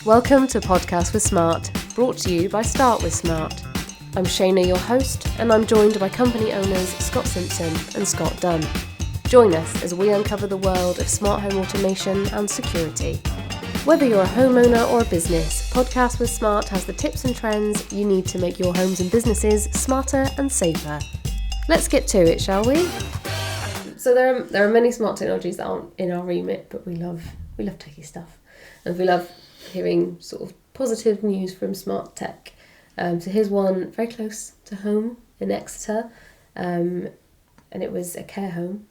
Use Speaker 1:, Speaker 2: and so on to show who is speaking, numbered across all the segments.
Speaker 1: Welcome to Podcast with Smart, brought to you by Start with Smart. I'm Shayna, your host, and I'm joined by company owners Scott Simpson and Scott Dunn. Join us as we uncover the world of smart home automation and security. Whether you're a homeowner or a business, Podcast with Smart has the tips and trends you need to make your homes and businesses smarter and safer. Let's get to it, shall we? So there are many smart technologies that aren't in our remit, but we love techie stuff, and we love hearing sort of positive news from smart tech. So here's one very close to home in Exeter, and it was a care home.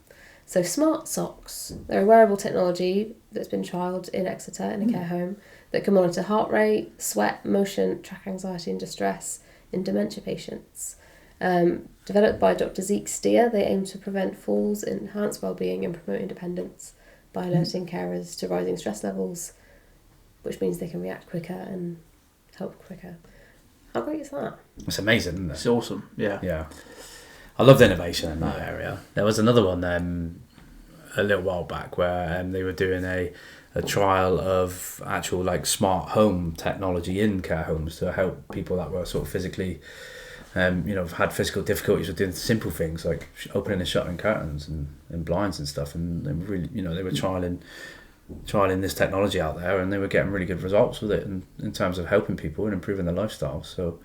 Speaker 1: So smart socks, they're a wearable technology that's been trialled in Exeter in a care home that can monitor heart rate, sweat, motion, track anxiety and distress in dementia patients. Developed by Dr. Zeke Steer, they aim to prevent falls, enhance well-being and promote independence by alerting carers to rising stress levels, which means they can react quicker and help quicker. How great is that?
Speaker 2: It's amazing, isn't it?
Speaker 3: It's awesome, yeah.
Speaker 2: Yeah. I love the innovation in that area. There was another one a little while back where they were doing a trial of actual like smart home technology in care homes to help people that were sort of physically had physical difficulties with doing simple things like opening and shutting curtains and blinds and stuff, and they really, they were trialing this technology out there, and they were getting really good results with it in terms of helping people and improving their lifestyle. So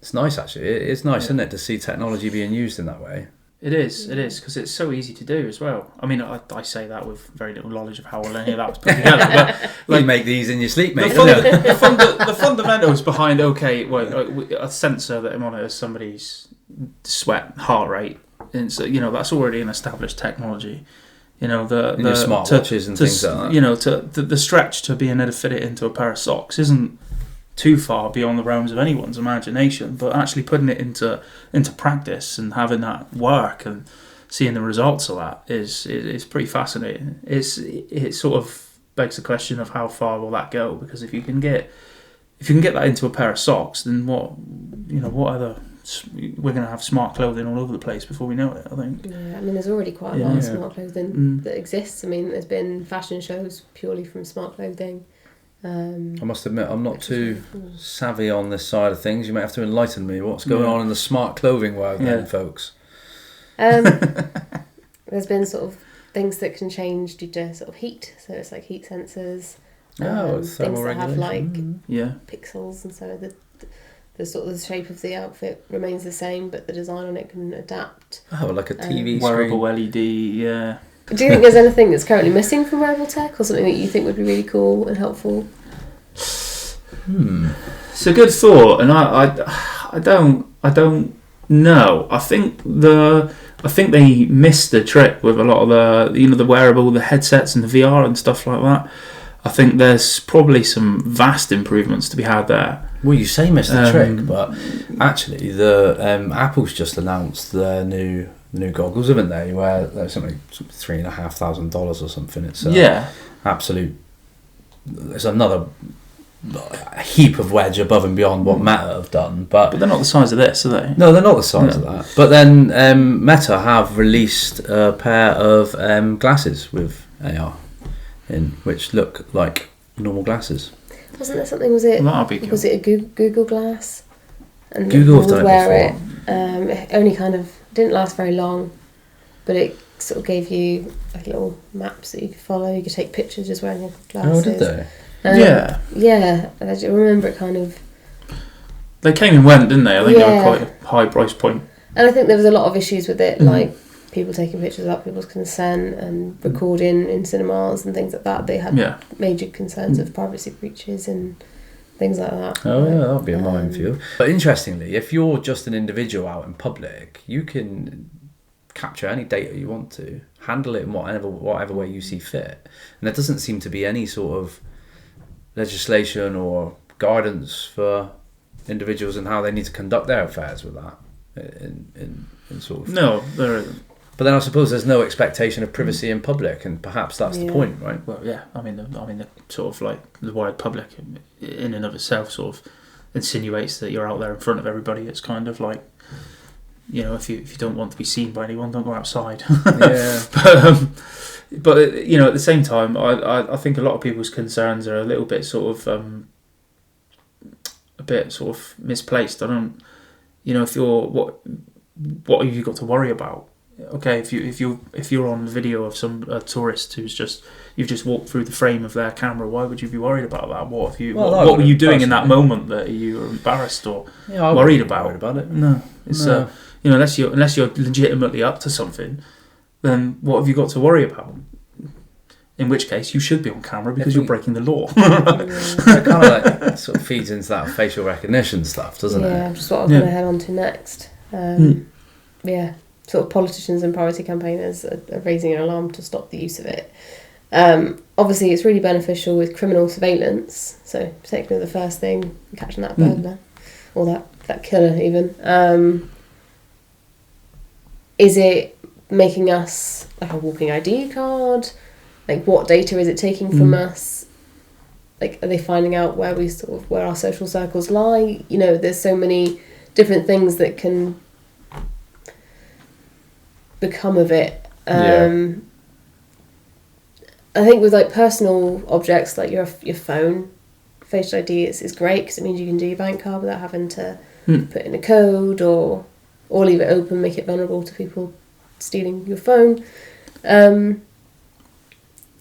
Speaker 2: it's nice, actually. It's nice, isn't it, to see technology being used in that way?
Speaker 3: It is, because it's so easy to do as well. I mean, I say that with very little knowledge of how well any of that was put together. But
Speaker 2: you make these in your sleep, mate.
Speaker 3: The fundamentals behind, a sensor that monitors somebody's sweat, heart rate, and so, that's already an established technology. The
Speaker 2: smartwatches and things like that.
Speaker 3: The stretch to being able to fit it into a pair of socks isn't too far beyond the realms of anyone's imagination, but actually putting it into practice and having that work and seeing the results of that is pretty fascinating. It sort of begs the question of how far will that go, because if you can get that into a pair of socks, then what other, we're going to have smart clothing all over the place before we know it, I think.
Speaker 1: Yeah, I mean, there's already quite a lot of smart clothing that exists. I mean, there's been fashion shows purely from smart clothing.
Speaker 2: I must admit, I'm not too savvy on this side of things. You might have to enlighten me. What's going on in the smart clothing world then, folks?
Speaker 1: There's been sort of things that can change due to sort of heat. So it's like heat sensors.
Speaker 2: Things
Speaker 1: that have like
Speaker 3: pixels,
Speaker 1: and so the sort of the shape of the outfit remains the same, but the design on it can adapt.
Speaker 2: Oh, like a TV screen.
Speaker 3: Wearable LED, yeah.
Speaker 1: Do you think there's anything that's currently missing from wearable tech, or something that you think would be really cool and helpful?
Speaker 3: It's a good thought, and I don't know. I think they missed the trick with a lot of the wearable, the headsets and the VR and stuff like that. I think there's probably some vast improvements to be had there.
Speaker 2: Well, you say missed the trick, but actually, Apple's just announced their new goggles, haven't they? Where there's something $3,500 or something. It's absolute. There's another heap of wedge above and beyond what Meta have done, but
Speaker 3: they're not the size of this, are they?
Speaker 2: No, they're not the size of that. But then Meta have released a pair of glasses with AR in, which look like normal glasses.
Speaker 1: Wasn't there something? Was it?
Speaker 3: That'd be cool.
Speaker 1: Was it a Google Glass? And
Speaker 2: Google have done
Speaker 1: it
Speaker 2: before.
Speaker 1: It only kind of didn't last very long, but it sort of gave you like little maps that you could follow. You could take pictures just wearing your glasses.
Speaker 2: Oh, did they?
Speaker 1: Yeah. I remember it kind of.
Speaker 3: They came and went, didn't they? I think they were quite a high price point.
Speaker 1: And I think there was a lot of issues with it, like people taking pictures without people's consent and recording in cinemas and things like that. They had major concerns of privacy breaches and things like that.
Speaker 2: Oh yeah, that'd be a minefield. But interestingly, if you're just an individual out in public, you can capture any data you want to, handle it in whatever way you see fit, and there doesn't seem to be any sort of legislation or guidance for individuals and how they need to conduct their affairs with that. In sort of
Speaker 3: no, there isn't.
Speaker 2: But then I suppose there's no expectation of privacy in public, and perhaps that's the point, right?
Speaker 3: Well, yeah. I mean, the sort of like the wide public in and of itself sort of insinuates that you're out there in front of everybody. It's kind of like, if you don't want to be seen by anyone, don't go outside.
Speaker 2: Yeah.
Speaker 3: But at the same time, I think a lot of people's concerns are a little bit sort of a bit sort of misplaced. I don't, if you're what have you got to worry about? Okay, if you're on video of a tourist you've just walked through the frame of their camera, why would you be worried about that? What were you doing in that moment that you were embarrassed or worried about?
Speaker 2: Worried about it.
Speaker 3: No, it's unless you're legitimately up to something, then what have you got to worry about? In which case, you should be on camera because you're breaking the law.
Speaker 2: It kind of like sort of feeds into that facial recognition stuff, doesn't it?
Speaker 1: Yeah, which is what I was going to head on to next. Yeah, sort of politicians and privacy campaigners are raising an alarm to stop the use of it. Obviously, it's really beneficial with criminal surveillance. So, particularly the first thing, catching that burglar or that killer even. Is it making us like a walking ID card? Like, what data is it taking from us? Like, are they finding out where our social circles lie? There's so many different things that can become of it. I think with like personal objects like your phone, Face ID is great because it means you can do your bank card without having to put in a code or leave it open, make it vulnerable to people stealing your phone.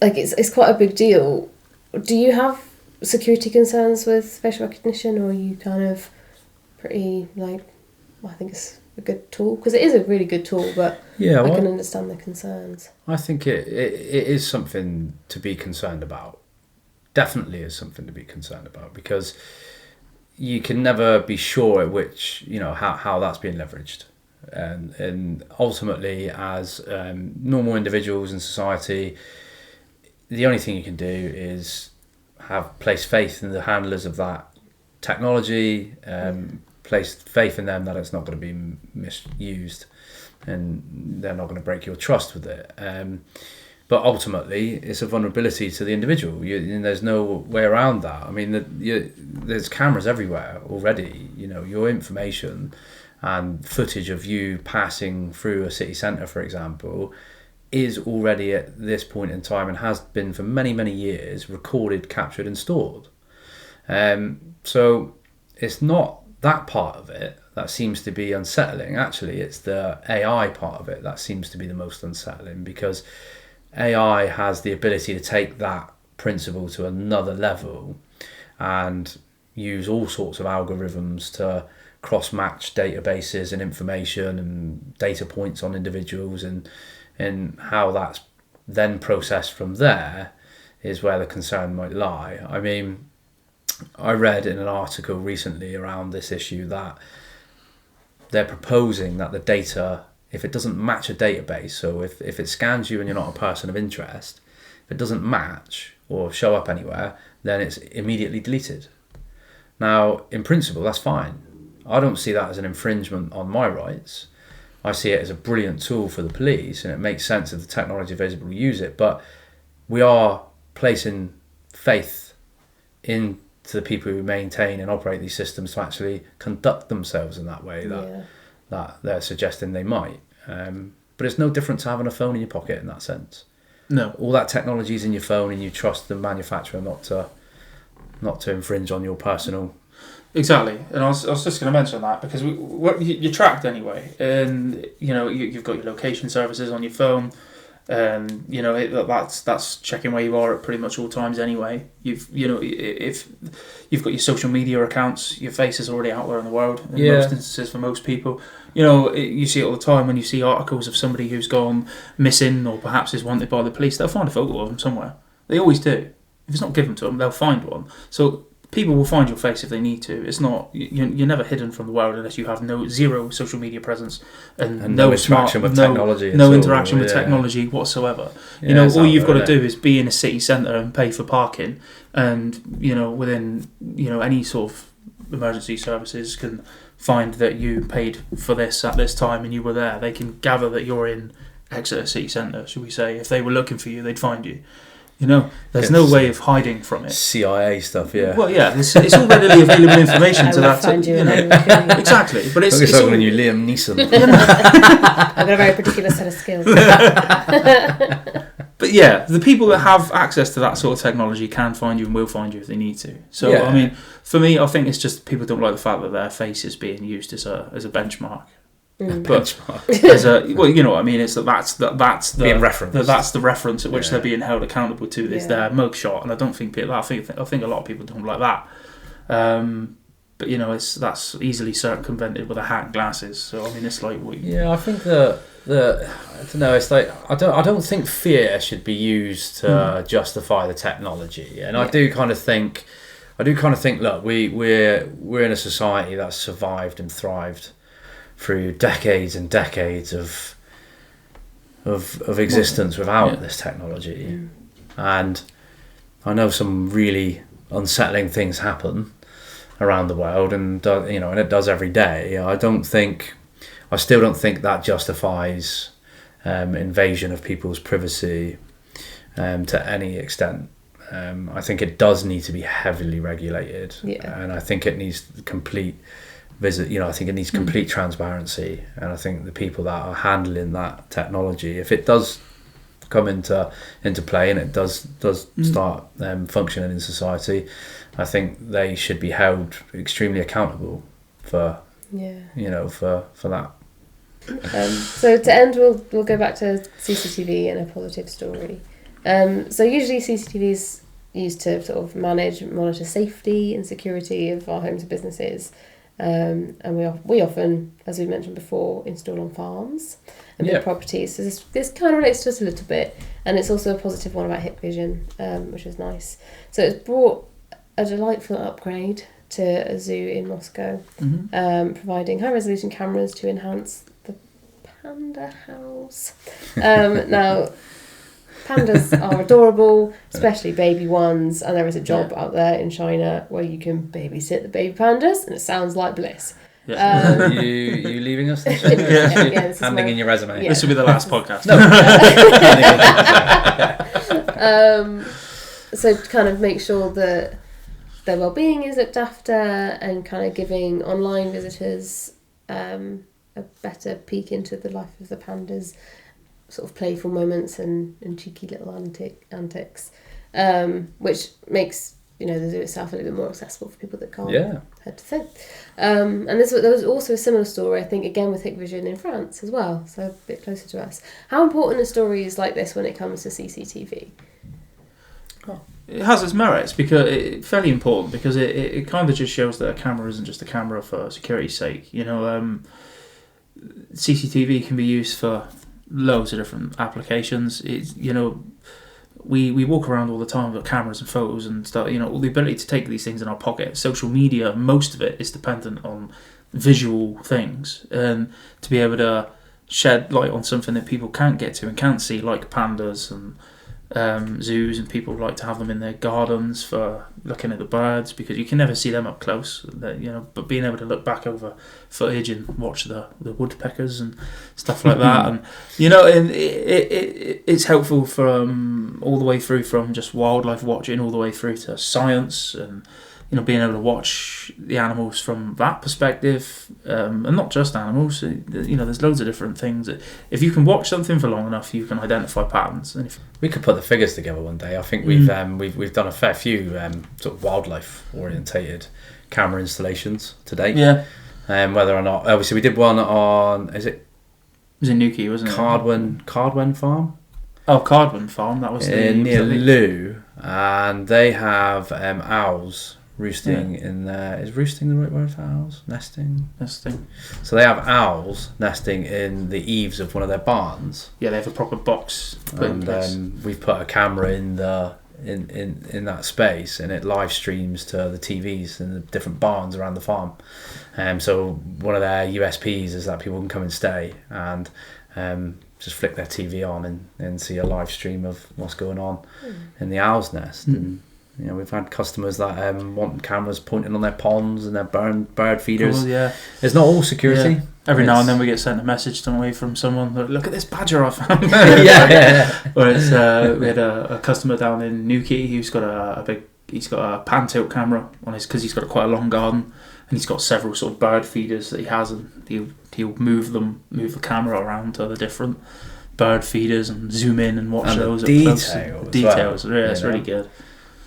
Speaker 1: Like it's quite a big deal. Do you have security concerns with facial recognition, or are you kind of pretty like, I think it's a good tool? Because it is a really good tool, but I can understand the concerns.
Speaker 2: I think it is something to be concerned about. Definitely is something to be concerned about, because you can never be sure at which, how that's being leveraged. And ultimately, as normal individuals in society, the only thing you can do is place faith in the handlers of that technology, place faith in them that it's not going to be misused, and they're not going to break your trust with it. But ultimately, it's a vulnerability to the individual. There's no way around that. I mean, there's cameras everywhere already. Your information and footage of you passing through a city centre, for example, is already at this point in time, and has been for many, many years, recorded, captured and stored. So it's not that part of it that seems to be unsettling. Actually, it's the AI part of it that seems to be the most unsettling, because AI has the ability to take that principle to another level and use all sorts of algorithms to cross-match databases and information and data points on individuals, and how that's then processed from there is where the concern might lie. I mean, I read in an article recently around this issue that they're proposing that the data, if it doesn't match a database, so if it scans you and you're not a person of interest, if it doesn't match or show up anywhere, then it's immediately deleted. Now, in principle, that's fine. I don't see that as an infringement on my rights. I see it as a brilliant tool for the police, and it makes sense if the technology is able to use it. But we are placing faith into the people who maintain and operate these systems to actually conduct themselves in that way that they're suggesting they might. But it's no different to having a phone in your pocket in that sense.
Speaker 3: No,
Speaker 2: all that technology is in your phone, and you trust the manufacturer not to infringe on your personal.
Speaker 3: Exactly, and I was just going to mention that because you're tracked anyway, and you've got your location services on your phone, and that's checking where you are at pretty much all times anyway. If you've got your social media accounts, your face is already out there in the world in most instances for most people. You see it all the time when you see articles of somebody who's gone missing or perhaps is wanted by the police. They'll find a photo of them somewhere. They always do. If it's not given to them, they'll find one. So people will find your face if they need to. It's not you're never hidden from the world unless you have zero social media presence and no interaction with technology. No interaction with technology whatsoever. All you've got to do is be in a city centre and pay for parking, and within any sort of emergency services can find that you paid for this at this time and you were there. They can gather that you're in Exeter City Centre, should we say. If they were looking for you, they'd find you. There's no way of hiding from it.
Speaker 2: CIA stuff, yeah.
Speaker 3: Well, yeah, it's all readily available information to that. Exactly, but it's
Speaker 2: all when you Neeson.
Speaker 1: I've got a very particular set of skills.
Speaker 3: But yeah, the people that have access to that sort of technology can find you and will find you if they need to. So
Speaker 2: Yeah.
Speaker 3: I mean, for me, I think it's just people don't like the fact that their face is being used as a benchmark. But
Speaker 2: Benchmark.
Speaker 3: as a, well, you know what I mean. It's that's the
Speaker 2: Being referenced.
Speaker 3: that's the reference at which
Speaker 2: Yeah.
Speaker 3: they're being held accountable to is their mugshot, and I don't think people. I think a lot of people don't like that. But you know, that's easily circumvented with a hat and glasses. So I mean, it's like
Speaker 2: Yeah, I think that I don't know. It's like I don't think fear should be used to justify the technology, and I do kind of think, look, we're in a society that's survived and thrived through decades and decades of existence without this technology, and I know some really unsettling things happen around the world, and and it does every day. I still don't think that justifies invasion of people's privacy to any extent. I think it does need to be heavily regulated, and I think it needs complete I think it needs complete transparency, and I think the people that are handling that technology, if it does come into play and it does start functioning in society, I think they should be held extremely accountable for for that.
Speaker 1: So to end, we'll go back to CCTV and a positive story. So usually CCTV is used to sort of monitor safety and security of our homes and businesses. And we often, as we mentioned before, install on farms and big properties. So this kind of relates to us a little bit, and it's also a positive one about Hikvision, which is nice. So it's brought a delightful upgrade to a zoo in Moscow, providing high resolution cameras to enhance the panda house. Now, pandas are adorable, especially baby ones, and there is a job out there in China where you can babysit the baby pandas, and it sounds like bliss.
Speaker 2: Yeah. You leaving us? This handing in your resume.
Speaker 3: Yeah. This will be the last podcast.
Speaker 1: So to kind of make sure that their well-being is looked after, and kind of giving online visitors a better peek into the life of the pandas, sort of playful moments and cheeky little antics, which makes the zoo itself a little bit more accessible for people that can't head to thing. And there was also a similar story, I think, again with Hikvision in France as well, so a bit closer to us. How important are stories like this when it comes to CCTV?
Speaker 3: It has its merits because it's fairly important, because it kind of just shows that a camera isn't just a camera for security's sake. CCTV can be used for loads of different applications. It's we walk around all the time with cameras and photos and stuff. The ability to take these things in our pocket. Social media, most of it is dependent on visual things, and to be able to shed light on something that people can't get to and can't see, like pandas and zoos, and people like to have them in their gardens for looking at the birds, because you can never see them up close. But being able to look back over footage and watch the woodpeckers and stuff like that, and it's helpful from all the way through, from just wildlife watching all the way through to science, and being able to watch the animals from that perspective, and not just animals. There's loads of different things. If you can watch something for long enough, you can identify patterns. And
Speaker 2: we could put the figures together one day. I think we've done a fair few sort of wildlife orientated camera installations to date.
Speaker 3: Yeah.
Speaker 2: Whether or not, obviously, we did one on. It
Speaker 3: was in Newquay, wasn't it?
Speaker 2: Cardwen Farm.
Speaker 3: Oh, Cardwen Farm. That was
Speaker 2: near Loo, and they have owls roosting in there. Is roosting the right word for owls? Nesting. So they have owls nesting in the eaves of one of their barns.
Speaker 3: Yeah, they have a proper box.
Speaker 2: And we've put a camera in that space, and it live streams to the TVs in the different barns around the farm. So one of their USPs is that people can come and stay and just flick their TV on and see a live stream of what's going on in the owl's nest. And we've had customers that want cameras pointing on their ponds and their bird feeders.
Speaker 3: Cool, yeah.
Speaker 2: It's not all security.
Speaker 3: Yeah. Every now and then we get sent a message, don't we, from someone that, look at this badger I found. Or we had a customer down in Newquay who's got he's got a pan tilt camera on his, because he's got quite a long garden, and he's got several sort of bird feeders that he has, and he'll move the camera around to the different bird feeders and zoom in and watch
Speaker 2: And
Speaker 3: those.
Speaker 2: the
Speaker 3: up close.
Speaker 2: details,
Speaker 3: Yeah, it's really good.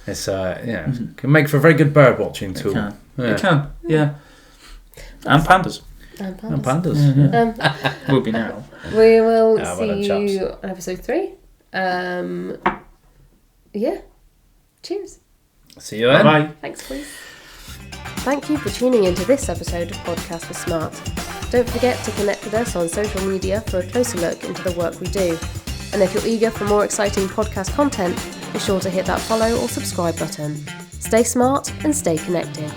Speaker 2: It's can make for a very good bird watching tool.
Speaker 3: It can. Yeah. And pandas.
Speaker 1: And
Speaker 2: And
Speaker 1: pandas.
Speaker 2: pandas.
Speaker 3: Yeah. Will be now.
Speaker 1: We will
Speaker 2: Yeah, well done,
Speaker 1: see you on episode 3. Yeah. Cheers.
Speaker 2: See you then.
Speaker 3: Bye.
Speaker 1: Thanks, please. Thank you for tuning into this episode of Podcast with Smart. Don't forget to connect with us on social media for a closer look into the work we do. And if you're eager for more exciting podcast content, be sure to hit that follow or subscribe button. Stay smart and stay connected.